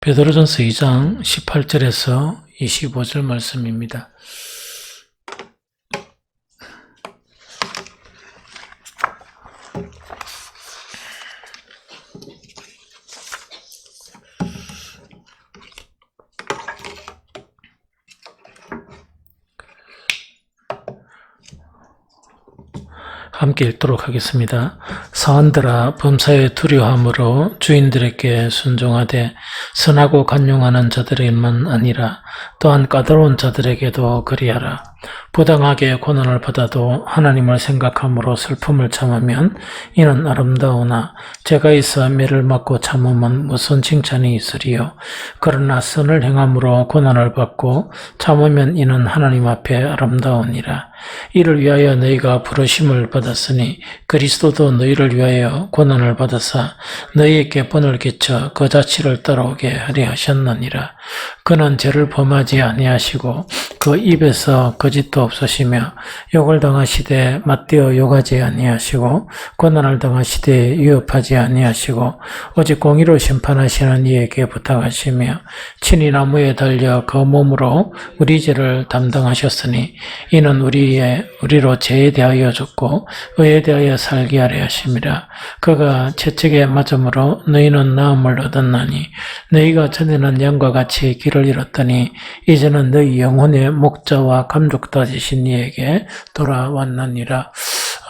베드로전서 2장 18절에서 25절 말씀입니다. 함께 읽도록 하겠습니다. 사원들아, 범사에 두려움으로 주인들에게 순종하되 선하고 간용하는 자들에게만 아니라 또한 까다로운 자들에게도 그리하라. 부당하게 고난을 받아도 하나님을 생각함으로 슬픔을 참으면 이는 아름다우나 죄가 있어 매를 맞고 참으면 무슨 칭찬이 있으리요. 그러나 선을 행함으로 고난을 받고 참으면 이는 하나님 앞에 아름다우니라. 이를 위하여 너희가 부르심을 받았으니 그리스도도 너희를 위하여 고난을 받아사 너희에게 본을 끼쳐 그 자치를 따라오게 하려 하셨느니라. 그는 죄를 범하지 아니하시고 그 입에서 거짓도 없으시며 욕을 당하시되 맞대어 욕하지 아니하시고 고난을 당하시되 위협하지 아니하시고 오직 공의로 심판하시는 이에게 부탁하시며 친히 나무에 달려 그 몸으로 우리 죄를 담당하셨으니 이는 우리로 죄에 대하여 죽고 의에 대하여 살게 하려 하심이라. 그가 채찍에 맞음으로 너희는 나음을 얻었나니 너희가 전에는 양과 같이 길을 잃었더니 이제는 너희 영혼의 목자와 감독다지신 이에게 돌아왔느니라.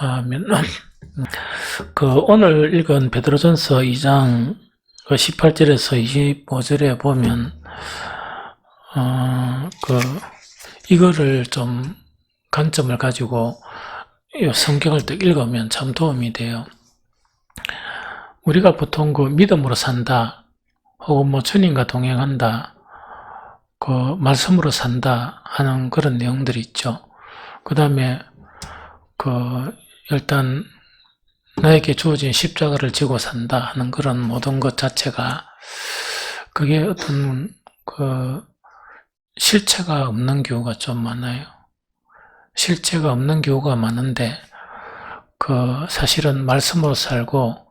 아멘. 오늘 읽은 베드로전서 2장 18절에서 25절에 보면 이거를 좀 관점을 가지고 이 성경을 또 읽으면 참 도움이 돼요. 우리가 보통 믿음으로 산다, 혹은 주님과 동행한다, 말씀으로 산다 하는 그런 내용들이 있죠. 그 다음에 일단 나에게 주어진 십자가를 지고 산다 하는 그런 모든 것 자체가 그게 어떤 실체가 없는 경우가 좀 많아요. 실체가 없는 경우가 많은데 사실은 말씀으로 살고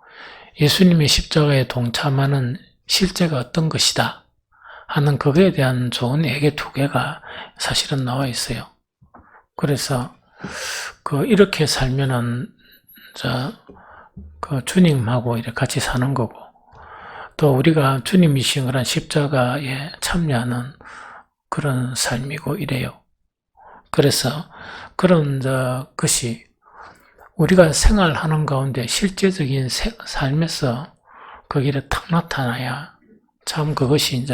예수님의 십자가에 동참하는 실제가 어떤 것이다 하는 그거에 대한 좋은 예계 두 개가 사실은 나와 있어요. 그래서 이렇게 살면은 주님하고 이렇게 같이 사는 거고, 또 우리가 주님이 신실한 십자가에 참여하는 그런 삶이고 이래요. 그래서 그런 것이 우리가 생활하는 가운데 실제적인 삶에서 그 길에 탁 나타나야 참 그것이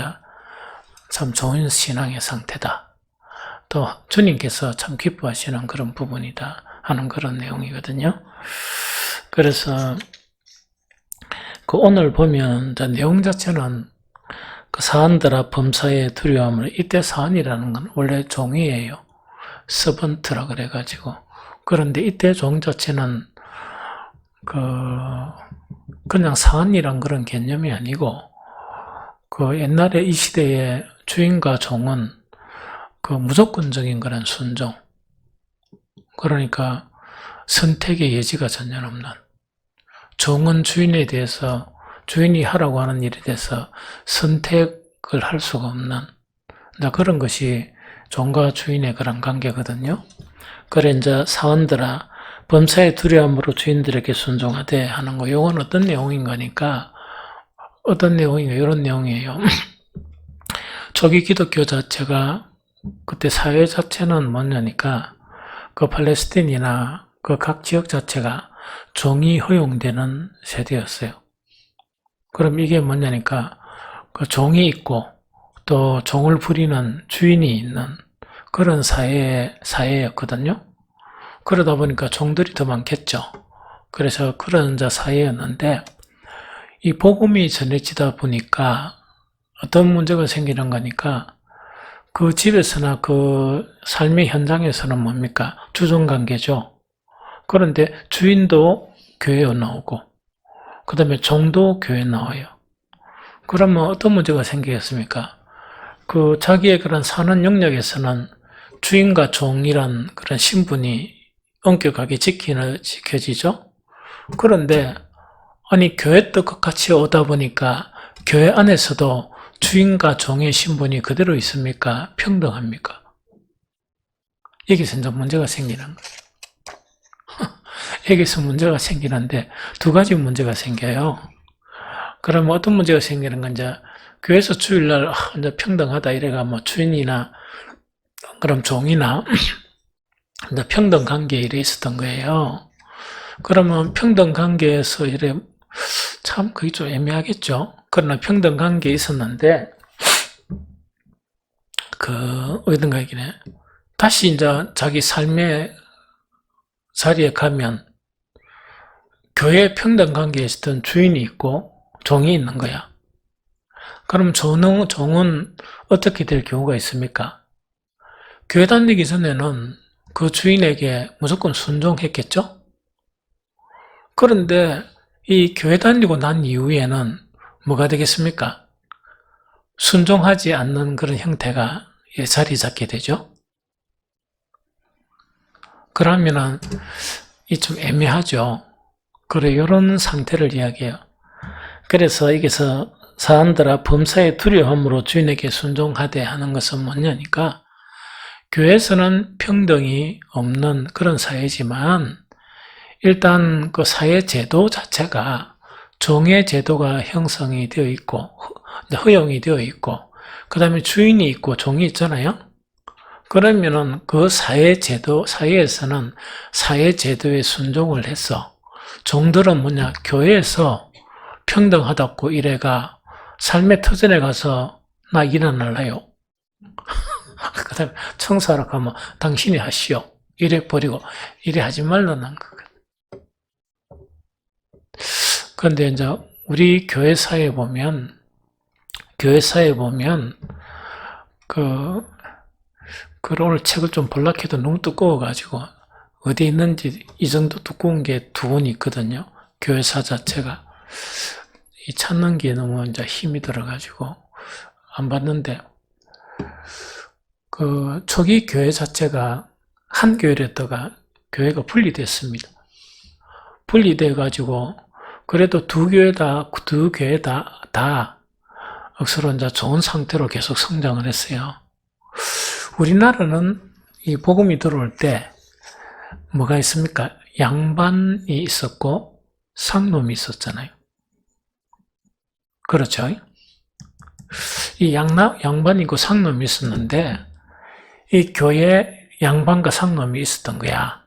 참 좋은 신앙의 상태다. 또 주님께서 참 기뻐하시는 그런 부분이다 하는 그런 내용이거든요. 그래서 오늘 보면 내용 자체는 사원들아 범사에 두려움을, 이때 사원이라는 건 원래 종이에요. 서번트라 그래가지고. 그런데 이때 종 자체는 그냥 사원이란 그런 개념이 아니고 옛날에 이 시대의 주인과 종은 무조건적인 그런 순종, 그러니까 선택의 여지가 전혀 없는, 종은 주인에 대해서, 주인이 하라고 하는 일에 대해서 선택을 할 수가 없는 그런 것이 종과 주인의 그런 관계거든요. 그래 사원들아 범사에 두려움으로 주인들에게 순종하되 하는 거, 이건 어떤 내용인가니까 이런 내용이에요. 초기 기독교 자체가 그때 사회 자체는 뭐냐니까 팔레스틴이나 각 지역 자체가 종이 허용되는 세대였어요. 그럼 이게 뭐냐니까 종이 있고 또 종을 부리는 주인이 있는 그런 사회였거든요. 그러다 보니까 종들이 더 많겠죠. 그래서 그런 사회였는데 이 복음이 전해지다 보니까 어떤 문제가 생기는 거니까 집에서나 삶의 현장에서는 뭡니까? 주종관계죠. 그런데 주인도 교회에 나오고 그 다음에 종도 교회에 나와요. 그러면 어떤 문제가 생기겠습니까? 자기의 그런 사는 영역에서는 주인과 종이란 그런 신분이 엄격하게 지켜지죠. 그런데 교회 또 같이 오다 보니까 교회 안에서도 주인과 종의 신분이 그대로 있습니까? 평등합니까? 여기서 이제 문제가 생기는 거예요. 여기서 문제가 생기는데 두 가지 문제가 생겨요. 그럼 어떤 문제가 생기는 건 이제 교회에서 주일날 이제 평등하다 이래가 뭐 주인이나 그럼 종이나 이제 평등 관계에 이래 있었던 거예요. 그러면 평등 관계에서 이래 참 그게 좀 애매하겠죠. 그러나 평등 관계에 있었는데 어떤가 이기네. 다시 이제 자기 삶의 자리에 가면 교회 평등 관계에 있었던 주인이 있고 종이 있는 거야. 그럼 종은 어떻게 될 경우가 있습니까? 교회 다니기 전에는 그 주인에게 무조건 순종했겠죠? 그런데 이 교회 다니고 난 이후에는 뭐가 되겠습니까? 순종하지 않는 그런 형태가 자리 잡게 되죠? 그러면은 이 좀 애매하죠. 그래, 이런 상태를 이야기해요. 그래서 여기서 사람들아 범사의 두려움으로 주인에게 순종하되 하는 것은 뭐냐니까 교회에서는 평등이 없는 그런 사회지만 일단 그 사회 제도 자체가 종의 제도가 형성이 되어 있고 허용이 되어 있고 그 다음에 주인이 있고 종이 있잖아요. 그러면은 그 사회에서는 사회 제도에 순종을 해서 종들은 뭐냐 교회에서 평등하다고 이래가 삶의 터전에 가서 나 일어날래요. 그 다음에 청소하러 가면 당신이 하시오. 이래 버리고 이래 하지 말라는 거거든. 그런데 이제 우리 교회사에 보면 오늘 책을 좀 볼락 해도 너무 두꺼워가지고 어디 있는지 이 정도 두꺼운 게 두 권이 있거든요. 교회사 자체가. 이 찾는 게 너무 이제 힘이 들어가지고 안 봤는데 초기 교회 자체가 한 교회였다가 교회가 분리됐습니다. 분리돼가지고 그래도 두 교회 다 억수로 이제 좋은 상태로 계속 성장을 했어요. 우리나라는 이 복음이 들어올 때 뭐가 있습니까? 양반이 있었고 상놈이 있었잖아요. 그렇죠? 이 양반이고 상놈이 있었는데 이 교회에 양반과 상놈이 있었던 거야.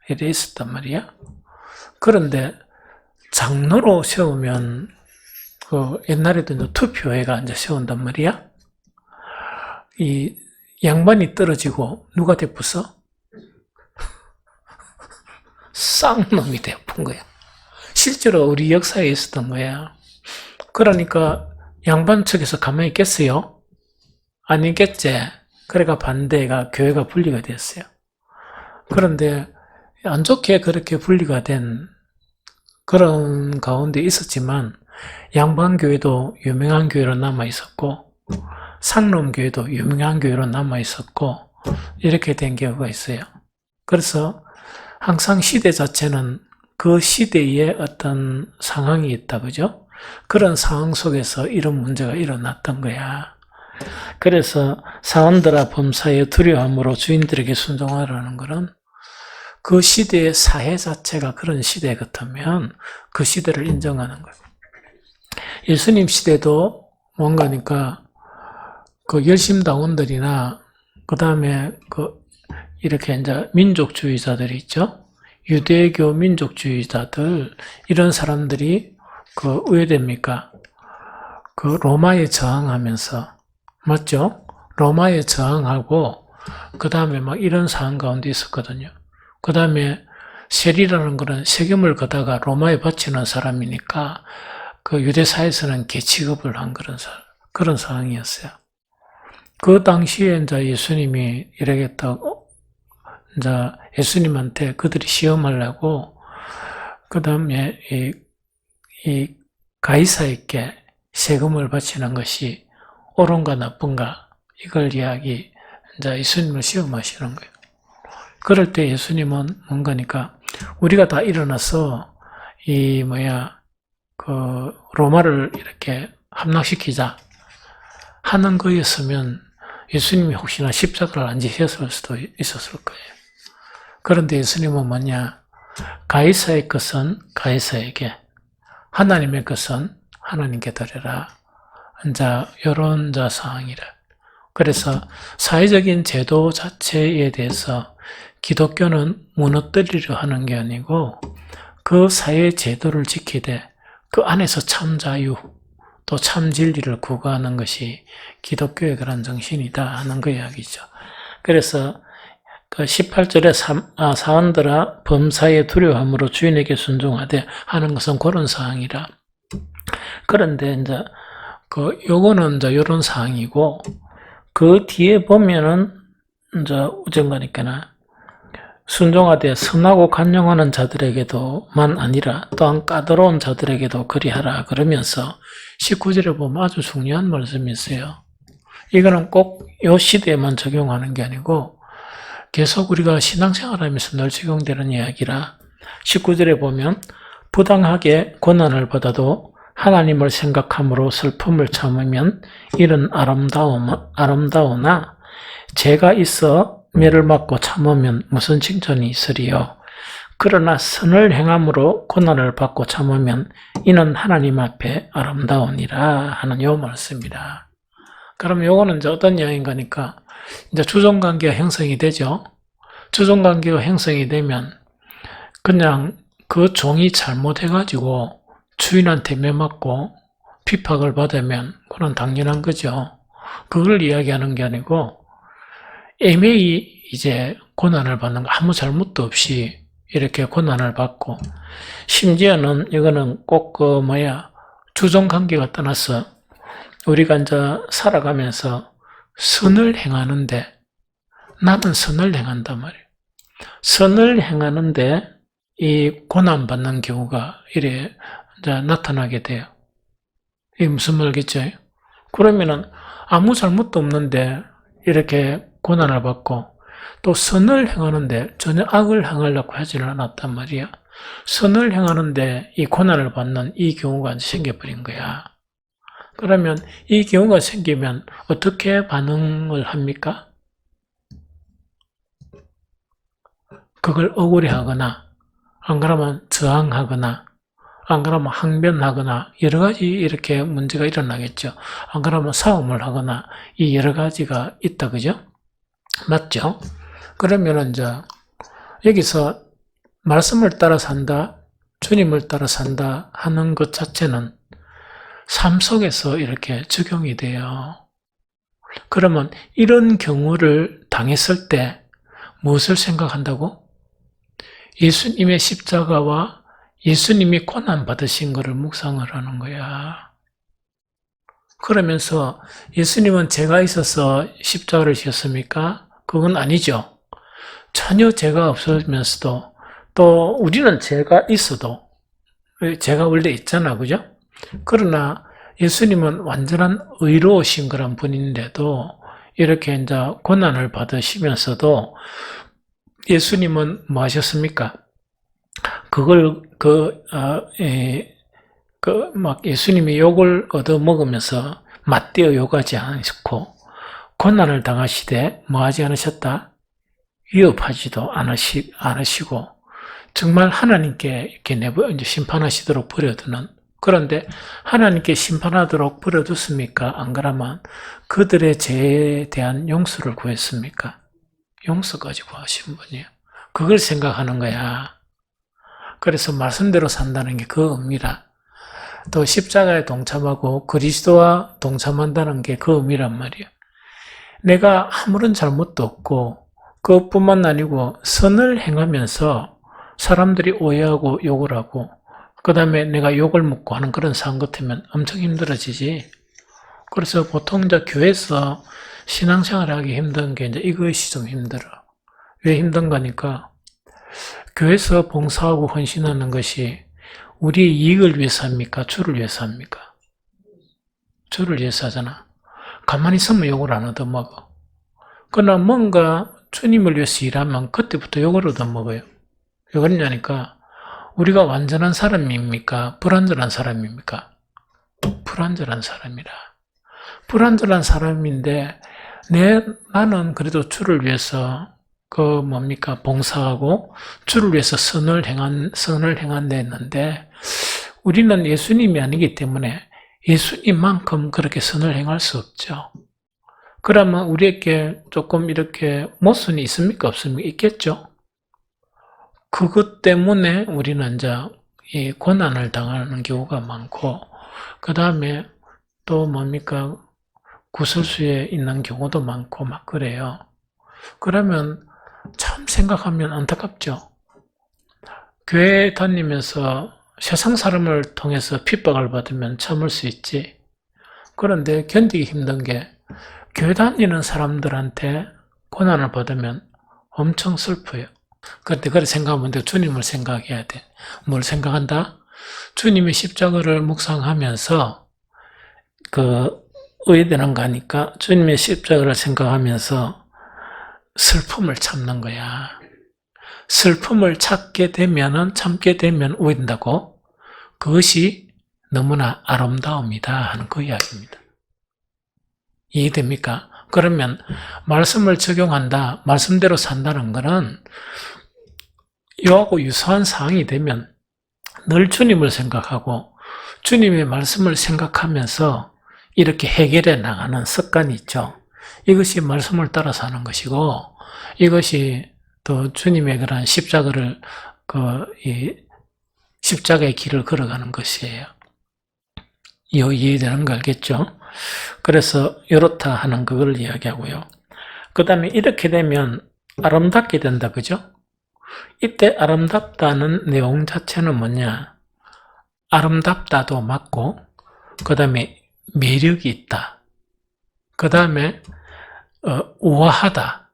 이래 있었단 말이야. 그런데 장로로 세우면 옛날에도 이제 투표회가 이제 세운단 말이야. 이 양반이 떨어지고 누가 되었어? 쌍놈이 되어본 거야. 실제로 우리 역사에 있었던 거야. 그러니까 양반 측에서 가만히 있겠어요? 아니겠지. 그래가 반대가 교회가 분리가 됐어요. 그런데 안 좋게 그렇게 분리가 된 그런 가운데 있었지만 양반교회도 유명한 교회로 남아있었고 상놈교회도 유명한 교회로 남아있었고 이렇게 된 경우가 있어요. 그래서 항상 시대 자체는 그 시대에 어떤 상황이 있다, 그죠? 그런 상황 속에서 이런 문제가 일어났던 거야. 그래서 사람들아 범사에 두려움으로 주인들에게 순종하라는 것은 그 시대의 사회 자체가 그런 시대 같으면 그 시대를 인정하는 거예요. 예수님 시대도 뭔가니까 그 열심당원들이나 그 다음에 이렇게 이제 민족주의자들이 있죠. 유대교 민족주의자들 이런 사람들이 왜 됩니까? 로마에 저항하면서 맞죠? 로마에 저항하고 그 다음에 막 이런 상황 가운데 있었거든요. 그 다음에 세리라는 거는 세금을 걷다가 로마에 바치는 사람이니까 유대사에서는 개취급을 한 그런 상황이었어요. 그 당시에 이제 예수님이 이러겠다고 이제 예수님한테 그들이 시험하려고 그 다음에 이 가이사에게 세금을 바치는 것이 옳은가 나쁜가 이걸 이제 예수님을 시험하시는 거예요. 그럴 때 예수님은 뭔가니까 우리가 다 일어나서 로마를 이렇게 함락시키자. 하는 거였으면 예수님이 혹시나 십자가를 안 지셨을 수도 있었을 거예요. 그런데 예수님은 뭐냐? 가이사의 것은 가이사에게, 하나님의 것은 하나님께 드려라. 요런 상황이라. 그래서 사회적인 제도 자체에 대해서 기독교는 무너뜨리려 하는 게 아니고 그 사회 제도를 지키되 그 안에서 참 자유, 또 참 진리를 구가하는 것이 기독교의 그런 정신이다 하는 그 이야기죠. 그래서 그 18절에 사원들아 범사에 두려움으로 주인에게 순종하되 하는 것은 그런 사항이라. 그런데 요거는 요런 사항이고, 그 뒤에 보면은 우정가니까나 순종하되 선하고 간용하는 자들에게도만 아니라 또한 까다로운 자들에게도 그리하라 그러면서 19절에 보면 아주 중요한 말씀이 있어요. 이거는 꼭 요 시대에만 적용하는 게 아니고 계속 우리가 신앙생활하면서 늘 적용되는 이야기라. 19절에 보면 부당하게 고난을 받아도 하나님을 생각함으로 슬픔을 참으면 이는 아름다우나 죄가 있어 매를 맞고 참으면 무슨 칭찬이 있으리요. 그러나 선을 행함으로 고난을 받고 참으면 이는 하나님 앞에 아름다우니라 하는 요 말씀입니다. 그럼 요거는 어떤 이야기인 거니까 주종관계가 형성이 되죠. 주종관계가 형성이 되면 그냥 그 종이 잘못해가지고 주인한테 매맞고 핍박을 받으면 그건 당연한 거죠. 그걸 이야기하는 게 아니고 애매히 고난을 받는 거, 아무 잘못도 없이 이렇게 고난을 받고, 심지어는 이거는 꼭 주종관계가 떠나서 우리가 살아가면서 선을 행하는데, 나는 선을 행한단 말이에요. 선을 행하는데 이 고난받는 경우가 나타나게 돼요. 이게 무슨 말겠죠? 그러면은 아무 잘못도 없는데 이렇게 고난을 받고, 또 선을 행하는데 전혀 악을 행하려고 하지는 않았단 말이야. 선을 행하는데 이 고난을 받는 이 경우가 생겨버린 거야. 그러면 이 경우가 생기면 어떻게 반응을 합니까? 그걸 억울해하거나, 안 그러면 저항하거나, 안 그러면 항변하거나, 여러 가지 이렇게 문제가 일어나겠죠. 안 그러면 싸움을 하거나, 이 여러 가지가 있다, 그죠? 맞죠? 그러면은 여기서 말씀을 따라 산다, 주님을 따라 산다 하는 것 자체는 삶 속에서 이렇게 적용이 돼요. 그러면 이런 경우를 당했을 때 무엇을 생각한다고? 예수님의 십자가와 예수님이 고난받으신 것을 묵상을 하는 거야. 그러면서 예수님은 죄가 있어서 십자가를 지었습니까? 그건 아니죠. 전혀 죄가 없으면서도, 또 우리는 죄가 있어도 죄가 원래 있잖아, 그죠? 그러나 예수님은 완전한 의로우신 그런 분인데도 이렇게 고난을 받으시면서도 예수님은 뭐 하셨습니까? 그걸 예수님이 욕을 얻어 먹으면서 맞대어 욕하지 않으셨고, 고난을 당하시되 뭐 하지 않으셨다? 위협하지도 않으시고, 정말 하나님께 이렇게 심판하시도록 버려두는, 그런데 하나님께 심판하도록 버려뒀습니까? 안 그러면 그들의 죄에 대한 용서를 구했습니까? 용서까지 구하신 분이에요. 그걸 생각하는 거야. 그래서 말씀대로 산다는 게 그 의미라. 또 십자가에 동참하고 그리스도와 동참한다는 게 그 의미란 말이에요. 내가 아무런 잘못도 없고, 그것뿐만 아니고 선을 행하면서 사람들이 오해하고 욕을 하고, 그 다음에 내가 욕을 먹고 하는 그런 상황 같으면 엄청 힘들어지지. 그래서 보통 교회에서 신앙생활 하기 힘든 게 이것이 좀 힘들어. 왜 힘든가니까, 교회에서 봉사하고 헌신하는 것이 우리의 이익을 위해서 합니까? 주를 위해서 합니까? 주를 위해서 하잖아. 가만히 있으면 욕을 안 얻어먹어. 그러나 뭔가 주님을 위해서 일하면 그때부터 욕을 얻어먹어요. 왜 그러냐니까, 우리가 완전한 사람입니까? 불완전한 사람입니까? 불완전한 사람이라. 불완전한 사람인데 나는 그래도 주를 위해서 봉사하고 주를 위해서 선을 행한다 했는데 우리는 예수님이 아니기 때문에 예수님만큼 그렇게 선을 행할 수 없죠. 그러면 우리에게 조금 이렇게 모순이 있습니까? 없습니까? 있겠죠? 그것 때문에 우리는 이제 이 고난을 당하는 경우가 많고, 그 다음에 또 구설수에 있는 경우도 많고 막 그래요. 그러면 참 생각하면 안타깝죠. 교회 다니면서 세상 사람을 통해서 핍박을 받으면 참을 수 있지. 그런데 견디기 힘든 게 교회 다니는 사람들한테 고난을 받으면 엄청 슬퍼요. 그런데 그렇게 생각하면 돼. 주님을 생각해야 돼. 뭘 생각한다? 주님의 십자가를 묵상하면서 의되는 거니까 주님의 십자가를 생각하면서 슬픔을 참는 거야. 슬픔을 참게 되면 오인다고. 그것이 너무나 아름다움이다 하는 그 이야기입니다. 이해됩니까? 그러면 말씀을 적용한다, 말씀대로 산다는 것은 이하고 유사한 상황이 되면 늘 주님을 생각하고 주님의 말씀을 생각하면서 이렇게 해결해 나가는 습관이 있죠. 이것이 말씀을 따라 사는 것이고, 이것이 또 주님의 그런 십자가의 길을 걸어가는 것이에요. 이해되는 거 알겠죠? 그래서 이렇다 하는 그걸 이야기하고요. 그 다음에 이렇게 되면 아름답게 된다, 그죠? 이때 아름답다는 내용 자체는 뭐냐? 아름답다도 맞고, 그 다음에 매력이 있다. 그 다음에 우아하다.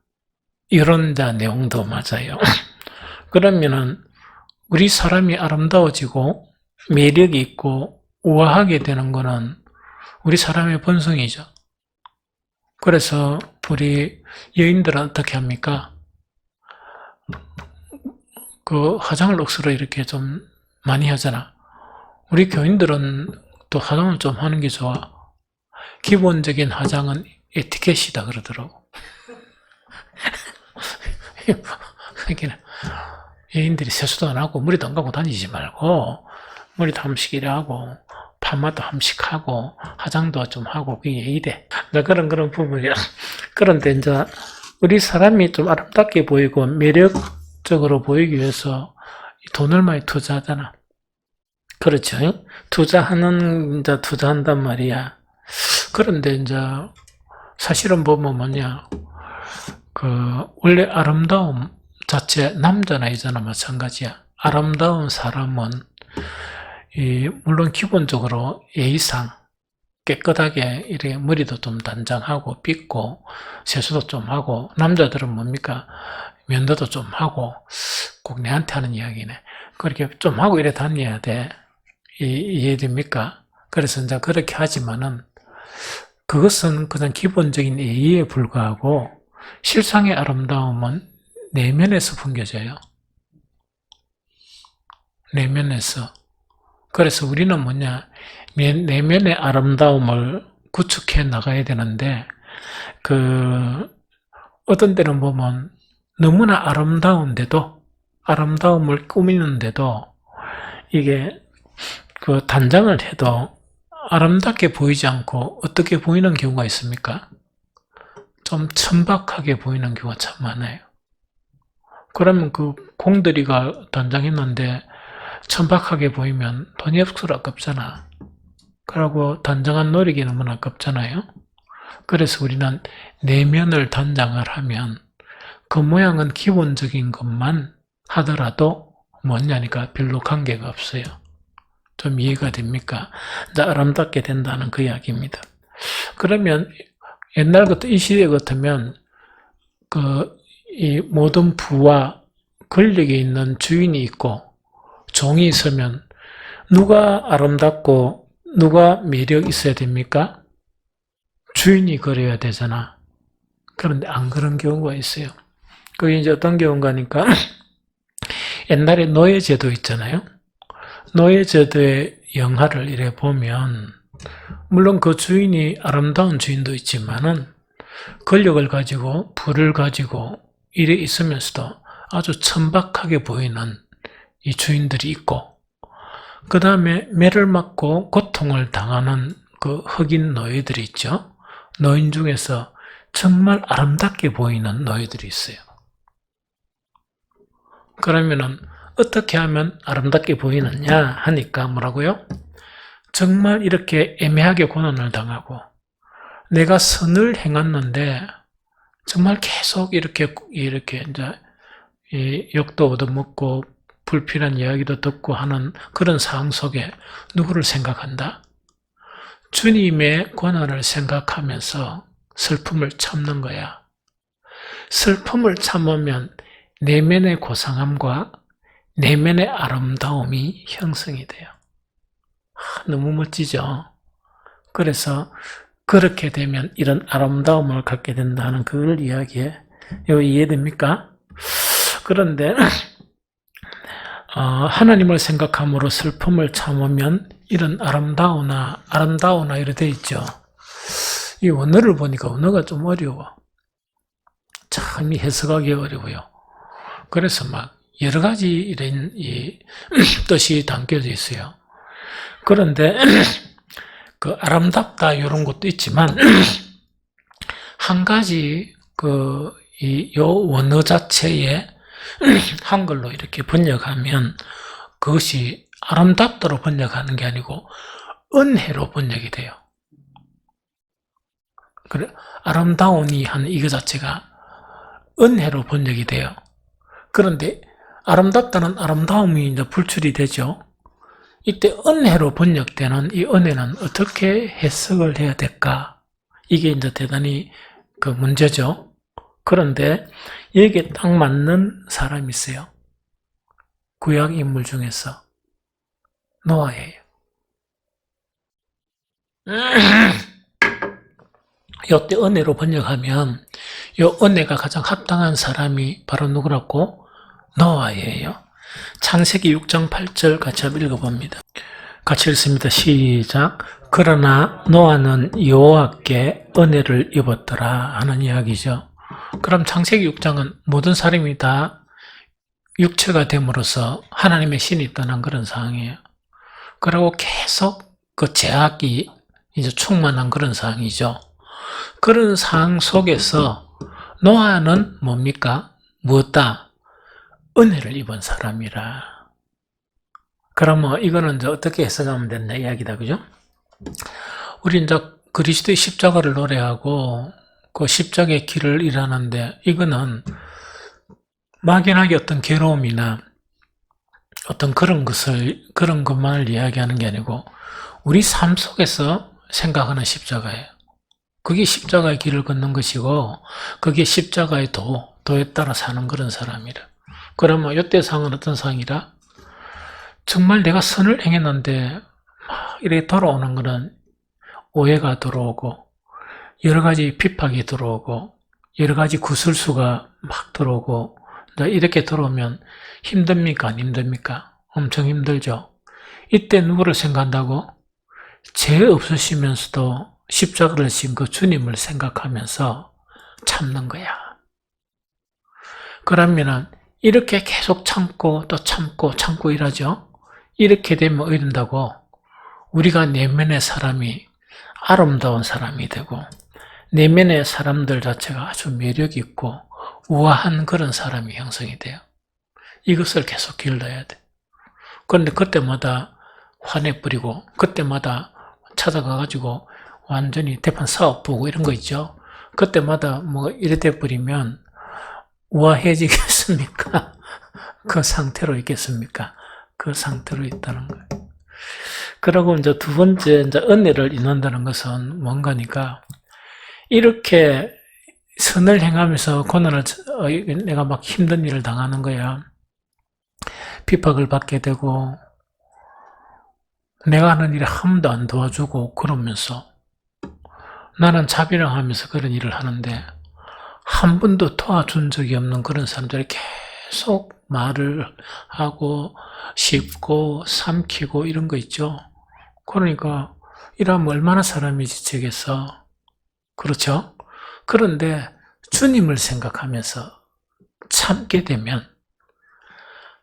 이런 내용도 맞아요. 그러면은 우리 사람이 아름다워지고 매력이 있고 우아하게 되는 거는 우리 사람의 본성이죠. 그래서 우리 여인들은 어떻게 합니까? 화장을 억수로 이렇게 좀 많이 하잖아. 우리 교인들은 또 화장을 좀 하는 게 좋아. 기본적인 화장은 에티켓이다 그러더라고. 여인들이 세수도 안 하고 머리도 안 감고 다니지 말고 머리도 한 번씩 이래 하고 파마도 한 번씩 하고 화장도 좀 하고 그게 이래. 그런 부분이야. 그런데 이제 우리 사람이 좀 아름답게 보이고 매력적으로 보이기 위해서 돈을 많이 투자하잖아. 그렇죠? 투자한단 말이야. 그런데 이제 사실은 보면 원래 아름다움 자체 남자나 여자나 마찬가지야. 아름다운 사람은 물론 기본적으로 예의상 깨끗하게 이렇게 머리도 좀 단장하고 빗고 세수도 좀 하고, 남자들은 면도도 좀 하고, 꼭 내한테 하는 이야기네. 그렇게 좀 하고 이래 다녀야 돼. 이해됩니까? 그래서 이제 그렇게 하지만은 그것은 그냥 기본적인 예의에 불과하고 실상의 아름다움은 내면에서 풍겨져요. 내면에서. 그래서 우리는 내면의 아름다움을 구축해 나가야 되는데, 어떤 때는 보면 너무나 아름다움을 꾸미는데도 이게 단장을 해도 아름답게 보이지 않고 어떻게 보이는 경우가 있습니까? 좀 천박하게 보이는 경우가 참 많아요. 그러면 공들이가 단장했는데 천박하게 보이면 돈이 없어서 아깝잖아. 그리고 단장한 노력이 너무나 아깝잖아요. 그래서 우리는 내면을 단장을 하면 그 모양은 기본적인 것만 하더라도 뭐냐니까 별로 관계가 없어요. 좀 이해가 됩니까? 아름답게 된다는 그 이야기입니다. 그러면 옛날부터 이 시대 같으면 이 모든 부와 권력이 있는 주인이 있고 종이 있으면 누가 아름답고 누가 매력 있어야 됩니까? 주인이 그래야 되잖아. 그런데 안 그런 경우가 있어요. 그게 이제 어떤 경우가 하니까 옛날에 노예제도 있잖아요. 노예제도의 영화를 이래 보면 물론 그 주인이 아름다운 주인도 있지만은 권력을 가지고 부를 가지고 이래 있으면서도 아주 천박하게 보이는 이 주인들이 있고, 그 다음에 매를 맞고 고통을 당하는 그 흑인 노예들이 있죠. 노인 중에서 정말 아름답게 보이는 노예들이 있어요. 그러면은 어떻게 하면 아름답게 보이느냐 하니까 뭐라고요? 정말 이렇게 애매하게 고난을 당하고 내가 선을 행했는데 정말 계속 이렇게 이제 이 욕도 얻어먹고 불필요한 이야기도 듣고 하는 그런 상황 속에 누구를 생각한다? 주님의 고난을 생각하면서 슬픔을 참는 거야. 슬픔을 참으면 내면의 고상함과 내면의 아름다움이 형성이 돼요. 너무 멋지죠? 그래서 그렇게 되면 이런 아름다움을 갖게 된다는 그걸 이야기해. 이거 이해됩니까? 그런데 하나님을 생각함으로 슬픔을 참으면 이런 아름다우나 이렇게 돼 있죠. 이 원어를 보니까 언어가 좀 어려워. 참 해석하기 어려워요. 그래서 막 여러 가지 이런 이 뜻이 담겨져 있어요. 그런데 그 아름답다 이런 것도 있지만 한 가지 요 원어 자체에 한글로 이렇게 번역하면 그것이 아름답다로 번역하는 게 아니고 은혜로 번역이 돼요. 그래, 아름다우니 하는 이거 자체가 은혜로 번역이 돼요. 그런데 아름답다는 아름다움이 이제 불출이 되죠. 이때 은혜로 번역되는 이 은혜는 어떻게 해석을 해야 될까? 이게 이제 대단히 그 문제죠. 그런데 여기에 딱 맞는 사람이 있어요. 구약 인물 중에서 노아예요. 이때 은혜로 번역하면 이 은혜가 가장 합당한 사람이 바로 누구라고? 노아예요. 창세기 6장 8절 같이 한번 읽어봅니다. 같이 읽습니다. 시작. 그러나 노아는 여호와께 은혜를 입었더라 하는 이야기죠. 그럼 창세기 6장은 모든 사람이 다 육체가 됨으로써 하나님의 신이 떠난 그런 상황이에요. 그리고 계속 그 제약이 이제 충만한 그런 상황이죠. 그런 상황 속에서 노아는 뭡니까? 무엇다? 은혜를 입은 사람이라. 그러면 이거는 이제 어떻게 해석하면 된다 이야기다, 그죠? 우리 이제 그리스도의 십자가를 노래하고 그 십자가의 길을 일하는데 이거는 막연하게 어떤 괴로움이나 어떤 그런 것만을 이야기하는 게 아니고 우리 삶 속에서 생각하는 십자가예요. 그게 십자가의 길을 걷는 것이고 그게 십자가의 도에 따라 사는 그런 사람이라. 그러면 이때 상은 어떤 상이라? 정말 내가 선을 행했는데 막 이렇게 돌아오는 것은 오해가 들어오고 여러 가지 핍박이 들어오고 여러 가지 구설수가 막 들어오고 이렇게 들어오면 힘듭니까? 안 힘듭니까? 엄청 힘들죠. 이때 누구를 생각한다고? 죄 없으시면서도 십자가를 지은 그 주님을 생각하면서 참는 거야. 그러면은 이렇게 계속 참고 또 참고 이러죠. 이렇게 되면 이런다고 우리가 내면의 사람이 아름다운 사람이 되고 내면의 사람들 자체가 아주 매력 있고 우아한 그런 사람이 형성이 돼요. 이것을 계속 길러야 돼. 그런데 그때마다 화내버리고 그때마다 찾아가가지고 완전히 대판 사업 보고 이런 거 있죠. 그때마다 뭐 이래 돼버리면 우아해지겠습니까? 그 상태로 있겠습니까? 그 상태로 있다는 거예요. 그리고 이제 두 번째, 이제 은혜를 잊는다는 것은 뭔가니까, 이렇게 선을 행하면서 고난을, 내가 막 힘든 일을 당하는 거야. 핍박을 받게 되고, 내가 하는 일에 한 번도 안 도와주고, 그러면서, 나는 자비랑하면서 그런 일을 하는데, 한 번도 도와준 적이 없는 그런 사람들이 계속 말을 하고 씹고 삼키고 이런 거 있죠. 그러니까 이러면 얼마나 사람이 지치겠어. 그렇죠? 그런데 주님을 생각하면서 참게 되면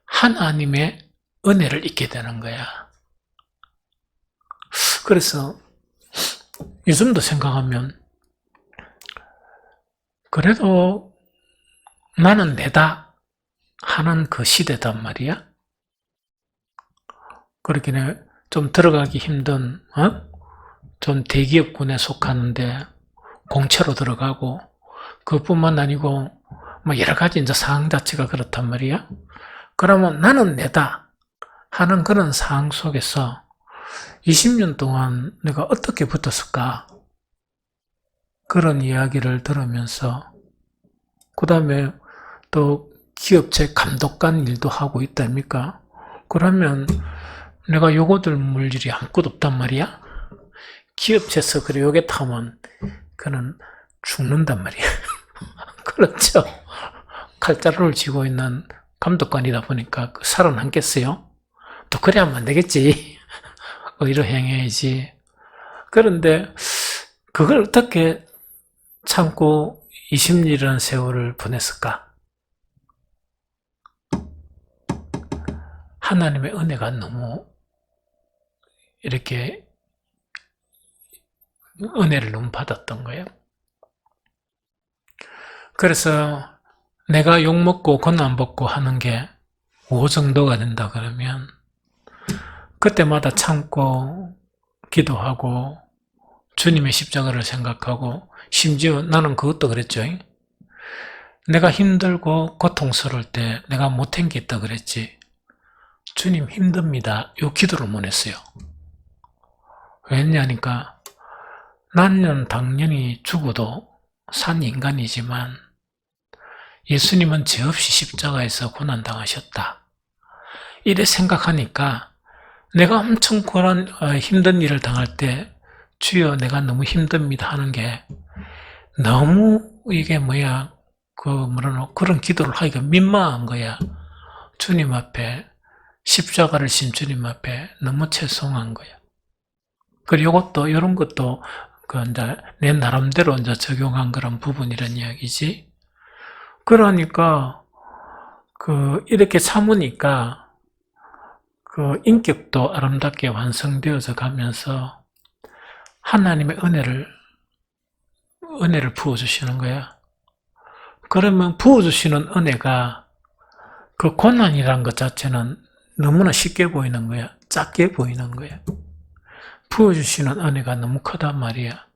하나님의 은혜를 잊게 되는 거야. 그래서 요즘도 생각하면 그래도 나는 내다 하는 그 시대단 말이야. 그렇게 좀 들어가기 힘든 좀 대기업군에 속하는데 공채로 들어가고 그뿐만 아니고 뭐 여러 가지 이제 상황 자체가 그렇단 말이야. 그러면 나는 내다 하는 그런 상황 속에서 20년 동안 내가 어떻게 붙었을까? 그런 이야기를 들으면서 그 다음에 또 기업체 감독관 일도 하고 있답니까? 그러면 내가 요거들 물질이 아무것도 없단 말이야? 기업체에서 그래 요게 타면 그는 죽는단 말이야. 그렇죠? 칼자루를 쥐고 있는 감독관이다 보니까 살아남겠어요? 또 그래야만 안 되겠지. 의로 행해야지. 그런데 그걸 어떻게 참고 20년이라는 세월을 보냈을까? 하나님의 은혜가 너무 이렇게 은혜를 너무 받았던 거예요. 그래서 내가 욕먹고 고난받고 하는 게 5 정도가 된다 그러면 그때마다 참고 기도하고 주님의 십자가를 생각하고 심지어 나는 그것도 그랬죠. 내가 힘들고 고통스러울 때 내가 못한 게 있다 그랬지. 주님 힘듭니다. 요 기도를 못 했어요. 왜냐니까 나는 당연히 죽어도 산 인간이지만 예수님은 죄 없이 십자가에서 고난당하셨다. 이래 생각하니까 내가 엄청 힘든 일을 당할 때 주여 내가 너무 힘듭니다 하는 게 너무 이게 그런 기도를 하기가 민망한 거야. 주님 앞에 십자가를 신 주님 앞에 너무 죄송한 거야. 그리고 이런 것도 이제 내 나름대로 이제 적용한 그런 부분이란 이야기지. 그러니까 이렇게 참으니까 인격도 아름답게 완성되어져 가면서 하나님의 은혜를 부어주시는 거야. 그러면 부어주시는 은혜가 그 고난이란 것 자체는 너무나 쉽게 보이는 거야. 작게 보이는 거야. 부어주시는 은혜가 너무 크단 말이야.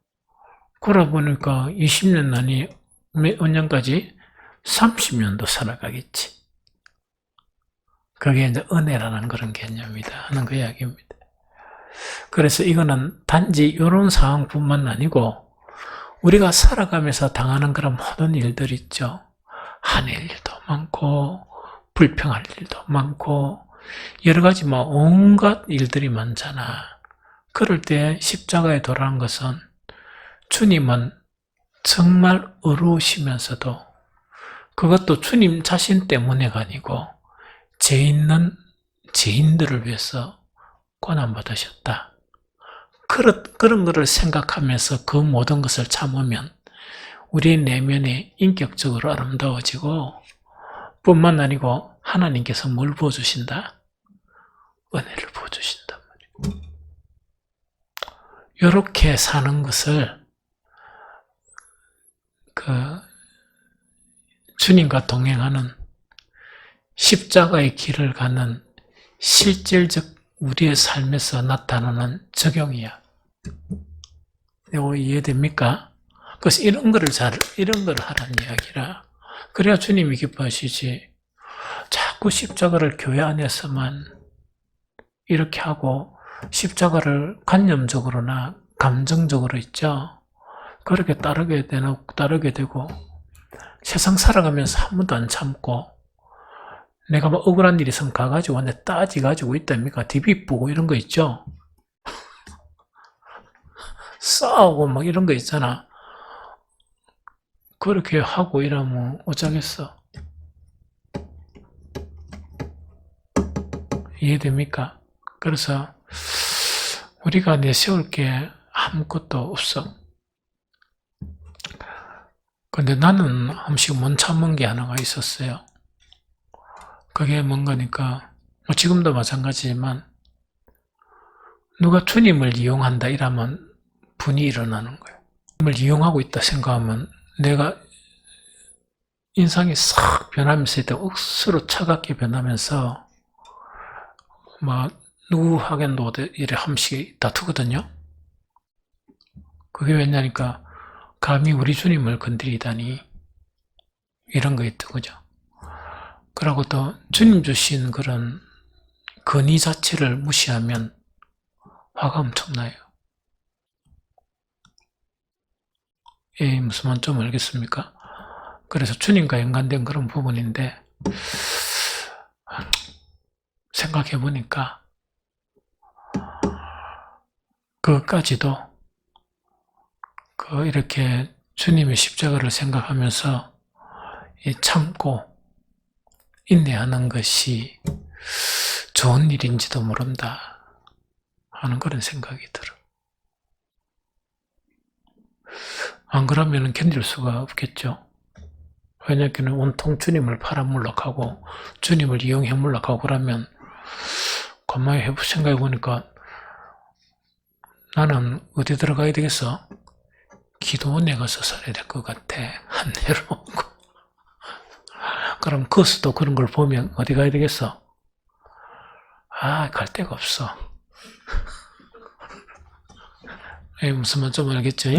그러다 보니까 20년 아니 몇 년까지 30년도 살아가겠지. 그게 이제 은혜라는 그런 개념이다 하는 그 이야기입니다. 그래서 이거는 단지 이런 상황뿐만 아니고 우리가 살아가면서 당하는 그런 모든 일들 있죠. 한일 일도 많고 불평할 일도 많고 여러 가지 온갖 일들이 많잖아. 그럴 때 십자가에 돌아간 것은 주님은 정말 어려우시면서도 그것도 주님 자신 때문에가 아니고 죄 있는 죄인들을 위해서 고난받으셨다. 그런 것을 생각하면서 그 모든 것을 참으면 우리 내면이 인격적으로 아름다워지고 뿐만 아니고 하나님께서 뭘 부어주신다? 은혜를 부어주신단 말이에요. 이렇게 사는 것을 주님과 동행하는 십자가의 길을 가는 실질적 우리의 삶에서 나타나는 적용이야. 이거 이해됩니까? 그래서 이런 걸 하라는 이야기라. 그래야 주님이 기뻐하시지. 자꾸 십자가를 교회 안에서만 이렇게 하고 십자가를 관념적으로나 감정적으로 있죠. 그렇게 따르게 되고 세상 살아가면서 한 번도 안 참고 내가 억울한 일이 있으면 가가지고 내 따지가지고 있답니까? TV 보고 이런 거 있죠? 싸우고 이런 거 있잖아. 그렇게 하고 이러면 어쩌겠어? 이해됩니까? 그래서 우리가 내세울 게 아무것도 없어. 근데 나는 한 번씩 못 참은 게 하나가 있었어요. 그게 뭔가니까, 지금도 마찬가지지만, 누가 주님을 이용한다 이러면 분이 일어나는 거예요. 주님을 이용하고 있다 생각하면 내가 인상이 싹 변하면서 억수로 차갑게 변하면서 막 누구하겠노 이래 한 번씩 다투거든요. 그게 왜냐니까 감히 우리 주님을 건드리다니 이런 거 있죠. 그죠? 그러고 또 주님 주신 그런 건의 자체를 무시하면 화가 엄청나요. 무슨 말인지 좀 알겠습니까? 그래서 주님과 연관된 그런 부분인데 생각해 보니까 그것까지도 이렇게 주님의 십자가를 생각하면서 참고 인내하는 것이 좋은 일인지도 모른다 하는 그런 생각이 들어. 안 그러면 견딜 수가 없겠죠. 왜냐하면 온통 주님을 팔아물락하고 주님을 이용해 물락하고 그러면 가만히 생각해 보니까 나는 어디 들어가야 되겠어? 기도원에 가서 살아야 될 것 같아. 한 내로. 그럼 거수도 그런 걸 보면 어디 가야 되겠어? 갈 데가 없어. 무슨 말인지 좀 알겠죠?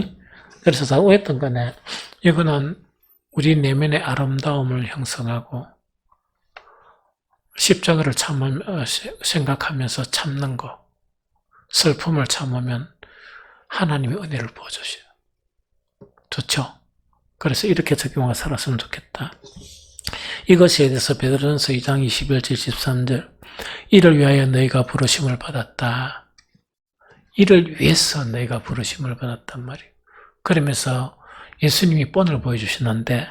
그래서 다 오했던 거네. 이거는 우리 내면의 아름다움을 형성하고 십자가를 생각하면서 참는 거, 슬픔을 참으면 하나님의 은혜를 부어주셔요. 좋죠? 그래서 이렇게 적용하고 살았으면 좋겠다. 이것에 대해서 베드로전서 2장 21절 23절 이를 위하여 너희가 부르심을 받았다. 이를 위해서 너희가 부르심을 받았단 말이에요. 그러면서 예수님이 본을 보여주시는데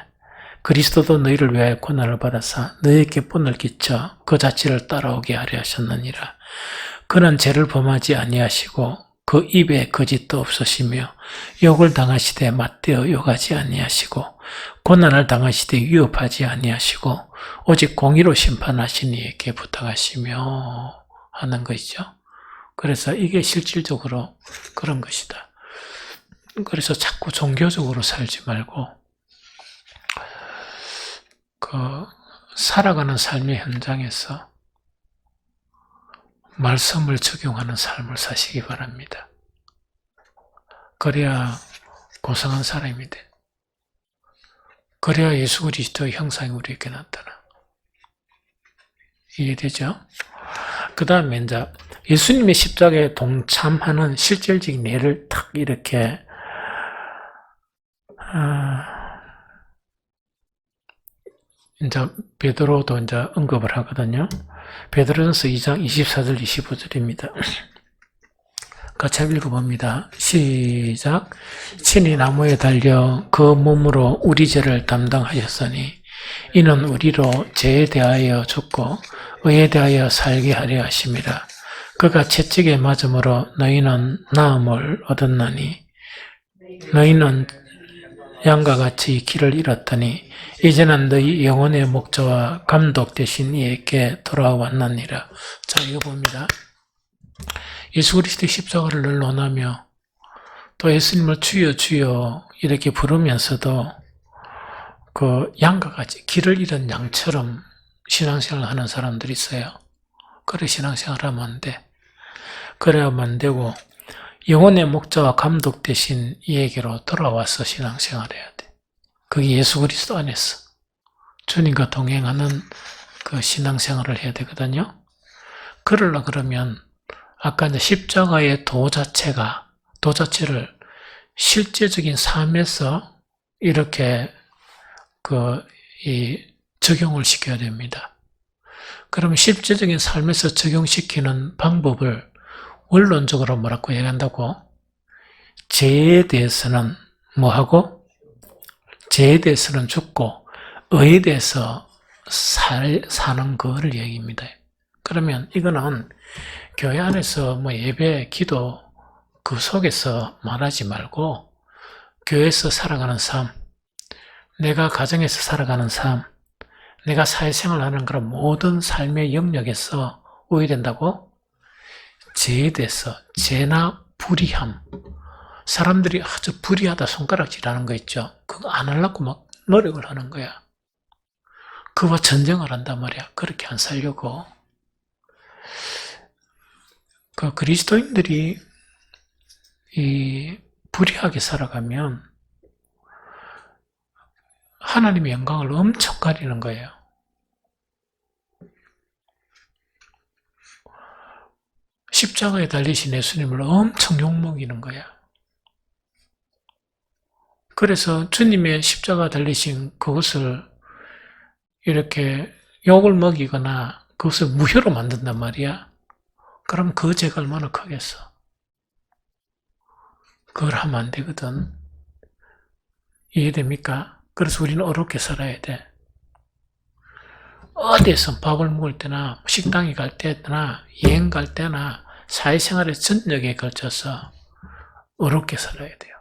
그리스도도 너희를 위하여 고난을 받아서 너희에게 본을 끼쳐 그 자체를 따라오게 하려 하셨느니라. 그는 죄를 범하지 아니하시고 그 입에 거짓도 없으시며 욕을 당하시되 맞대어 욕하지 아니하시고 고난을 당하시되 위협하지 아니하시고 오직 공의로 심판하신 이에게 부탁하시며 하는 것이죠. 그래서 이게 실질적으로 그런 것이다. 그래서 자꾸 종교적으로 살지 말고 살아가는 삶의 현장에서 말씀을 적용하는 삶을 사시기 바랍니다. 그래야 고상한 사람이 돼. 그래야 예수 그리스도의 형상이 우리에게 나타나. 이해되죠? 그 다음에 이제 예수님의 십자가에 동참하는 실질적인 예를 탁 이렇게 이제 베드로도 이제 언급을 하거든요. 베드로전서 2장 24절 25절입니다. 같이 읽어봅니다. 시작. 친히 나무에 달려 그 몸으로 우리 죄를 담당하셨으니 이는 우리로 죄에 대하여 죽고 의에 대하여 살게 하려 하심이라. 그가 채찍에 맞음으로 너희는 나음을 얻었나니 너희는 양과 같이 길을 잃었더니 이제는 너희 영혼의 목자와 감독 되신 이에게 돌아왔느니라. 자, 이거 봅니다. 예수 그리스도의 십자가를 늘 논하며 또 예수님을 주여 주여 이렇게 부르면서도 그 양과 같이 길을 잃은 양처럼 신앙생활을 하는 사람들이 있어요. 그래 신앙생활을 하면 안 돼. 그래야만 안 되고 영혼의 목자와 감독 되신 이에게로 돌아와서 신앙생활해야 돼. 그게 예수 그리스도 안에서 주님과 동행하는 그 신앙생활을 해야 되거든요. 그러려 그러면 아까 이제 십자가의 도 자체를 실제적인 삶에서 이렇게 적용을 시켜야 됩니다. 그러면 실제적인 삶에서 적용시키는 방법을 원론적으로 뭐라고 얘기한다고? 죄에 대해서는 뭐하고? 죄에 대해서는 죽고 의에 대해서 사는 거를 얘기합니다. 그러면 이거는 교회 안에서 뭐 예배, 기도 그 속에서 말하지 말고 교회에서 살아가는 삶, 내가 가정에서 살아가는 삶, 내가 사회생활하는 그런 모든 삶의 영역에서 오해된다고? 죄에 대해서, 죄나 불의함, 사람들이 아주 불의하다 손가락질하는 거 있죠. 그거 안 하려고 막 노력을 하는 거야. 그와 전쟁을 한단 말이야. 그렇게 안 살려고. 그 그리스도인들이 이 불의하게 살아가면 하나님의 영광을 엄청 가리는 거예요. 십자가에 달리신 예수님을 엄청 욕먹이는 거야. 그래서 주님의 십자가 달리신 그것을 이렇게 욕을 먹이거나 그것을 무효로 만든단 말이야. 그럼 그 죄가 얼마나 크겠어. 그걸 하면 안 되거든. 이해됩니까? 그래서 우리는 어렵게 살아야 돼. 어디에서 밥을 먹을 때나 식당에 갈 때나 여행 갈 때나 사회생활의 전역에 걸쳐서 어렵게 살아야 돼요.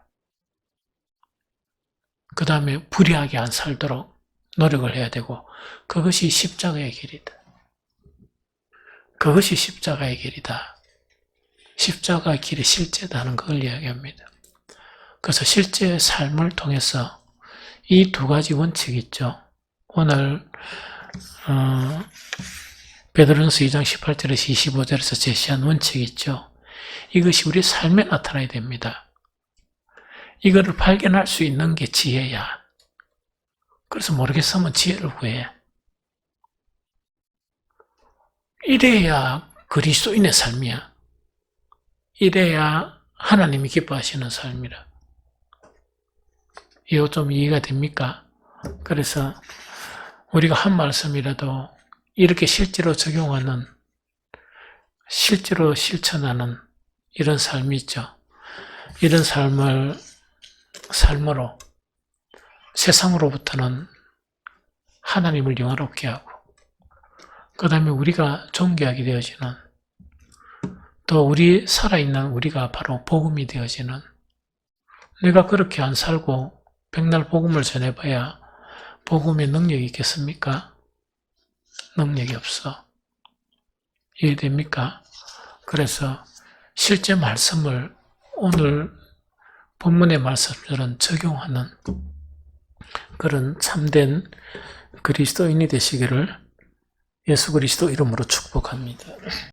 그 다음에 불의하게 안 살도록 노력을 해야 되고, 그것이 십자가의 길이다. 그것이 십자가의 길이다. 십자가의 길이 실제다는 걸 이야기합니다. 그래서 실제 삶을 통해서 이 두 가지 원칙이 있죠. 오늘 베드로전서 2장 18절에서 25절에서 제시한 원칙이 있죠. 이것이 우리 삶에 나타나야 됩니다. 이거를 발견할 수 있는 게 지혜야. 그래서 모르겠으면 지혜를 구해. 이래야 그리스도인의 삶이야. 이래야 하나님이 기뻐하시는 삶이라. 이거 좀 이해가 됩니까? 그래서 우리가 한 말씀이라도 이렇게 실제로 적용하는, 실제로 실천하는 이런 삶이 있죠. 이런 삶으로 세상으로부터는 하나님을 영화롭게 하고, 그 다음에 우리가 존귀하게 되어지는, 또 우리 살아있는 우리가 바로 복음이 되어지는, 내가 그렇게 안 살고 백날 복음을 전해봐야 복음의 능력이 있겠습니까? 능력이 없어. 이해됩니까? 그래서 실제 말씀을 오늘 본문의 말씀들은 적용하는 그런 참된 그리스도인이 되시기를 예수 그리스도 이름으로 축복합니다.